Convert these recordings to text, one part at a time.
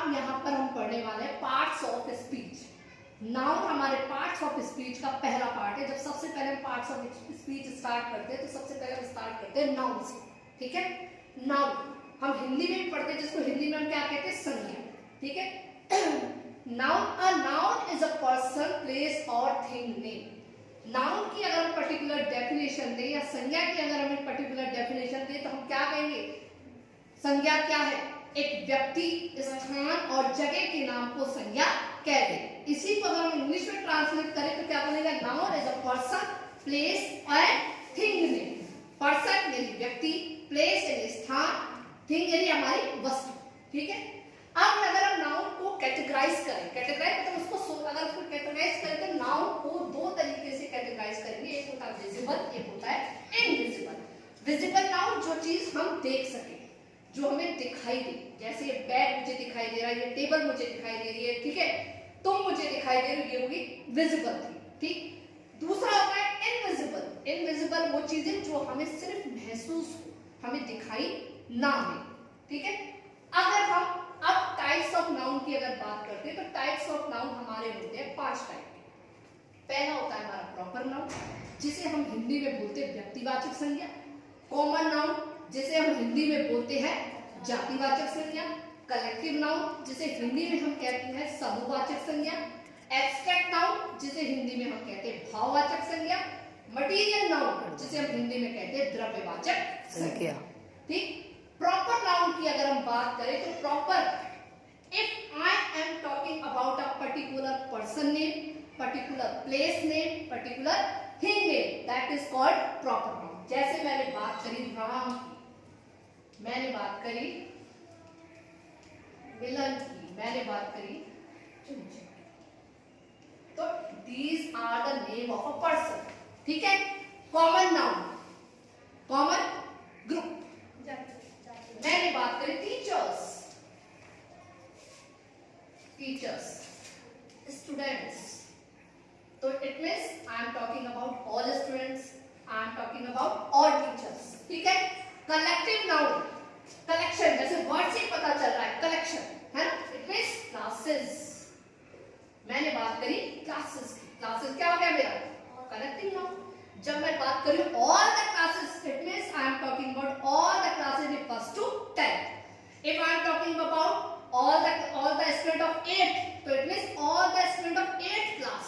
अब यहाँ पर हम पढ़ने वाले हैं पार्ट्स ऑफ स्पीच। नाउन हमारे पार्ट्स ऑफ स्पीच का पहला पार्ट है। जब सबसे पहले हम पार्ट्स ऑफ स्पीच स्टार्ट करते हैं तो सबसे पहले हम स्टार्ट करते हैं नाउन से। ठीक है, नाउन हम हिंदी में भी पढ़ते हैं, जिसको हिंदी में हम क्या कहते हैं, संज्ञा। ठीक है, noun, a noun is a person, place और थिंग नेम। नाउन की अगर हम पर्टिकुलर डेफिनेशन दें या संज्ञा की अगर हमें पर्टिकुलर डेफिनेशन दें तो हम क्या कहेंगे, संज्ञा क्या है, एक व्यक्ति, स्थान और जगह के नाम को संज्ञा कहते हैं। इसी को अगर हम इंग्लिश में ट्रांसलेट करें तो क्या बनेगा, noun is a person, place and thing name. Person यानी व्यक्ति, प्लेस यानी स्थान, थिंग यानी हमारी वस्तु। ठीक है, अब अगर हम नाउन को कैटेगराइज करें, कैटेगराइज मतलब उसको अगर उसको कैटेगराइज करें तो नाउन को दो तरीके से कैटेगराइज करेंगे, एक होता है विजिबल, एक होता है इनविजिबल। विजिबल नाउन जो चीज हम देख सके, जो हमें दिखाई दे, जैसे ये बैग मुझे दिखाई दे रहा है, ये टेबल मुझे दिखाई दे रही है, ठीक है, तुम मुझे दिखाई दे रही हो, ये होगी विजिबल थी। ठीक, दूसरा होता है इनविजिबल। इनविजिबल वो चीजें जो हमें सिर्फ महसूस हो, हमें दिखाई ना दे। ठीक है, अगर हम अब टाइप्स ऑफ नाउन की अगर बात करते हैं तो टाइप्स ऑफ नाउन हमारे होते हैं 5 टाइप के। पहला होता है हमारा प्रॉपर नाउन, जिसे हम हिंदी में बोलते हैं व्यक्तिवाचक संज्ञा। कॉमन नाउन, जिसे हम हिंदी में बोलते हैं जातिवाचक संज्ञा। कलेक्टिव नाउन, जिसे हिंदी में हम कहते हैं समूहवाचक संज्ञा। एब्स्ट्रैक्ट नाउन, जिसे हिंदी में हम कहते हैं भाववाचक संज्ञा। मटीरियल नाउन, जिसे हम हिंदी में कहते हैं द्रव्यवाचक संज्ञा। ठीक, प्रॉपर नाउन की अगर हम बात करें तो proper, if I am talking about a particular person name, particular place name, particular thing name, that is called proper noun. जैसे मैंने बात करी राम की, मैंने बात करी विलन की, मैंने बात करी चुनचुन की, तो these are the name of a person. ठीक है, कॉमन नाउन, कॉमन ग्रुप। मैंने बात करी टीचर्स, टीचर्स, स्टूडेंट्स, तो it means I am talking about all students, I am talking about all teachers. ठीक है, कलेक्टिव नाउन, कलेक्शन, जैसे word से पता चल रहा है कलेक्शन है ना, इट मीन्स क्लासेस। मैंने बात करी क्लासेस की, क्लासेस क्या हो गया मेरा, कलेक्टिव नाउन। जब मैं बात करूं all the classes, it means I am talking about all the classes in first to 10th। If I am talking about all the student of 8th, तो it means all the student of 8th class.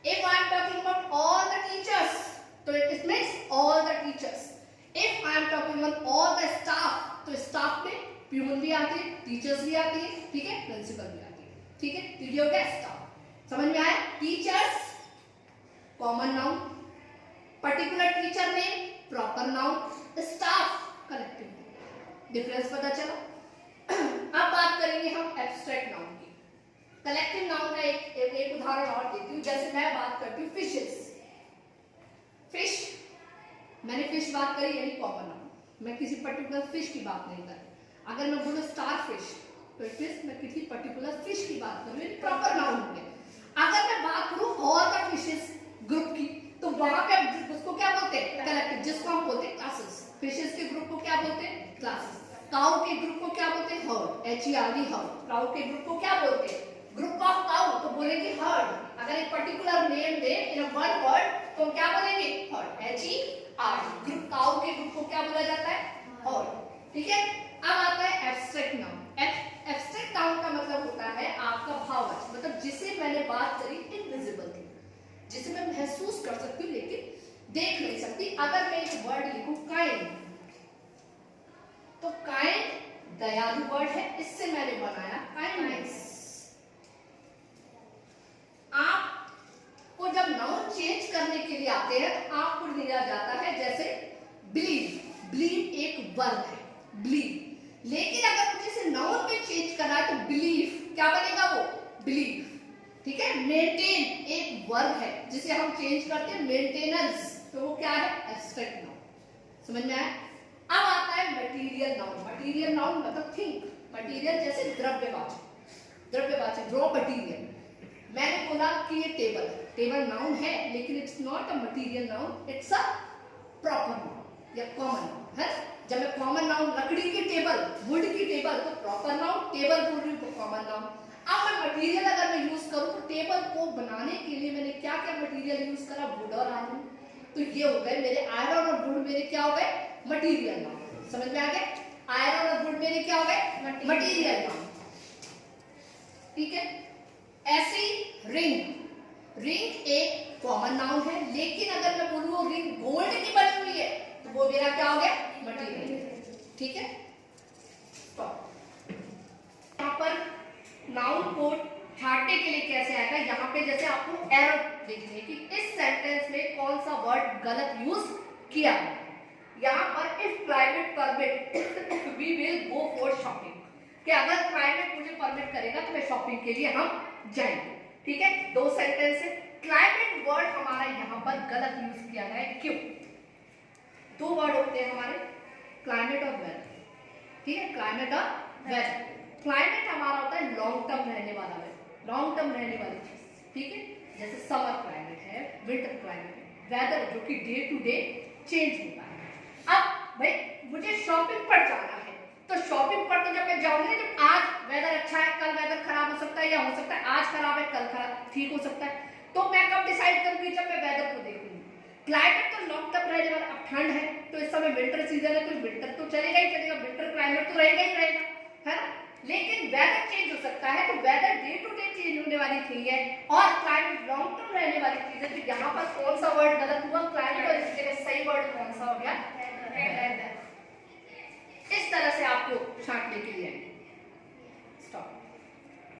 If I am talking about all the teachers, तो it means all the teachers. If I am talking about all the staff, तो staff में peon भी आती है, teachers भी आती है, ठीक है, प्रिंसिपल भी आती है। ठीक है, तो ये हो गया स्टाफ। समझ में आया, teachers common noun, particular teacher name proper noun, staff collective noun. Difference पता चला। अब बात करेंगे हम एब्स्ट्रैक्ट नाउन की। कलेक्टिव नाउन का एक उदाहरण और देती हूँ। जैसे मैं बात करती हूँ फिशेस, फिश, मैंने फिश बात करी यानी कॉमन नाउन, मैं किसी पर्टिकुलर फिश की बात नहीं कर रही। अगर मैं बोलूँ स्टार फिश, तो इट मींस मैं किसी पर्टिकुलर फिश की बात कर रही हूँ, प्रॉपर नाउन हो गया। अगर मैं बात करूँ ऑल द फिशेस ग्रुप की, तो वहां पे उसको क्या बोलते हैं, कलेक्टिव, जिसको हम बोलते हैं क्लासेस। फिशेस के ग्रुप को क्या बोलते हैं, क्लासेस। काउ के ग्रुप को क्या बोलते हैं, हर्ड, HERD, हर्ड। काउ के ग्रुप को क्या बोलते हैं, ग्रुप ऑफ काउ, तो बोलेंगे हर्ड। अगर एक particular name they in a one word तो क्या बोलेंगे, हर्ड, HERD। ग्रुप काउ के ग्रुप को क्या बोला जाता है, हर्ड। ठीक है, अब आता है एब्स्ट्रैक्ट नाउन। एब्स्ट्रैक्ट नाउन का मतलब होता है आपका भाववाचक, मतलब जिसे मैंने बात करी इनविजिबल थी, जिसे मैं महसूस कर सकती हूँ लेकिन देख नहीं सकती। अगर मैं एक वर्ड लिखूं काइंड, तो काइंड दयालु वर्ड है, इससे मैंने बनाया काइंडनेस। आपको जब नाउन चेंज करने के लिए आते हैं तो आपको लिया जाता है, जैसे बिलीव, बिलीव एक वर्ब है, बिलीव। लेकिन अगर मुझे इसे नाउन में चेंज करना है तो बिलीव क्या बनेगा, वो बिलीव। ठीक है, मेंटेन एक वर्ब है जिसे हम चेंज करते हैं मेंटेनेंस, तो वो क्या है, एब्स्ट्रैक्ट नाउन। समझ में आया। अब आता है मटीरियल नाउन। मटीरियल नाउन मतलब थिंग, मटीरियल जैसे द्रव्यवाचक, द्रव्यवाचक रॉ मटीरियल। मैंने बोला कि ये टेबल है, टेबल नाउन है लेकिन it's not a material noun, it's a proper noun या कॉमन नाउन है। जब मैं कॉमन नाउन, लकड़ी की टेबल, वुड की टेबल, तो प्रॉपर नाउन, टेबल बोल रही हूँ तो कॉमन नाउन। अब मैं मटेरियल अगर मैं यूज करूं तो टेबल को बनाने के लिए मैंने क्या क्या मटेरियल यूज करा, वुड और आयरन। तो ये हो गए मेरे आयरन और वुड मेरे क्या हो गए, मटेरियल नाउन। समझ में आ गया, आयरन और वुड मेरे क्या हो गए, मटेरियल नाउन। ठीक है, ऐसी रिंग, रिंग एक कॉमन नाउन है, लेकिन अगर मैं बोलूं रिंग गोल्ड की बनी हुई है तो वो मेरा क्या हो गया, मटेरियल। ठीक है, यहाँ पर नाउन को छांटने के लिए कैसे आएगा, यहाँ पे जैसे आपको एरर देखनी है कि इस सेंटेंस में कौन सा वर्ड गलत यूज किया है। यहाँ पर if climate permit we will go for shopping, कि अगर क्लाइमेट मुझे परमिट करेगा तो मैं शॉपिंग के लिए हम जाएंगे। ठीक है, दो सेंटेंस है, क्लाइमेट वर्ड हमारा यहाँ पर गलत यूज किया गया है। क्यों? दो वर्ड होते हैं हमारे, क्लाइमेट और वेदर। ठीक है, क्लाइमेट और वेदर। क्लाइमेट हमारा होता है लॉन्ग टर्म रहने वाला है, लॉन्ग टर्म रहने वाली चीज। ठीक है, जैसे समर क्लाइमेट है, विंटर क्लाइमेट है, वेदर जो कि डे टू डे चेंज होता है। अब भाई मुझे शॉपिंग पर जाना है, तो शॉपिंग पर तो जब मैं जाऊंगी, जब आज वेदर अच्छा है कल वेदर खराब हो सकता है, या हो सकता है आज खराब है कल खराब ठीक हो सकता है, तो मैं कब डिसाइड करूंगी, जब मैं वेदर को देखूंगी। क्लाइमेट तो लॉन्ग टर्म रहने वाला, अब ठंड है तो इस समय विंटर सीजन है, तो विंटर तो चलेगा ही चलेगा, विंटर क्लाइमेट तो रहेगा ही रहेगा, है ना। लेकिन वेदर चेंज हो सकता है, तो weather day to day change होने वाली चीज है, और क्लाइमेट लॉन्ग टर्म रहने वाली चीज है। तो यहाँ पर कौन सा वर्ड गलत हुआ, क्लाइमेट, और इस जगह सही वर्ड कौन सा हो गया, वेदर। इस तरह से आपको छांटने के लिए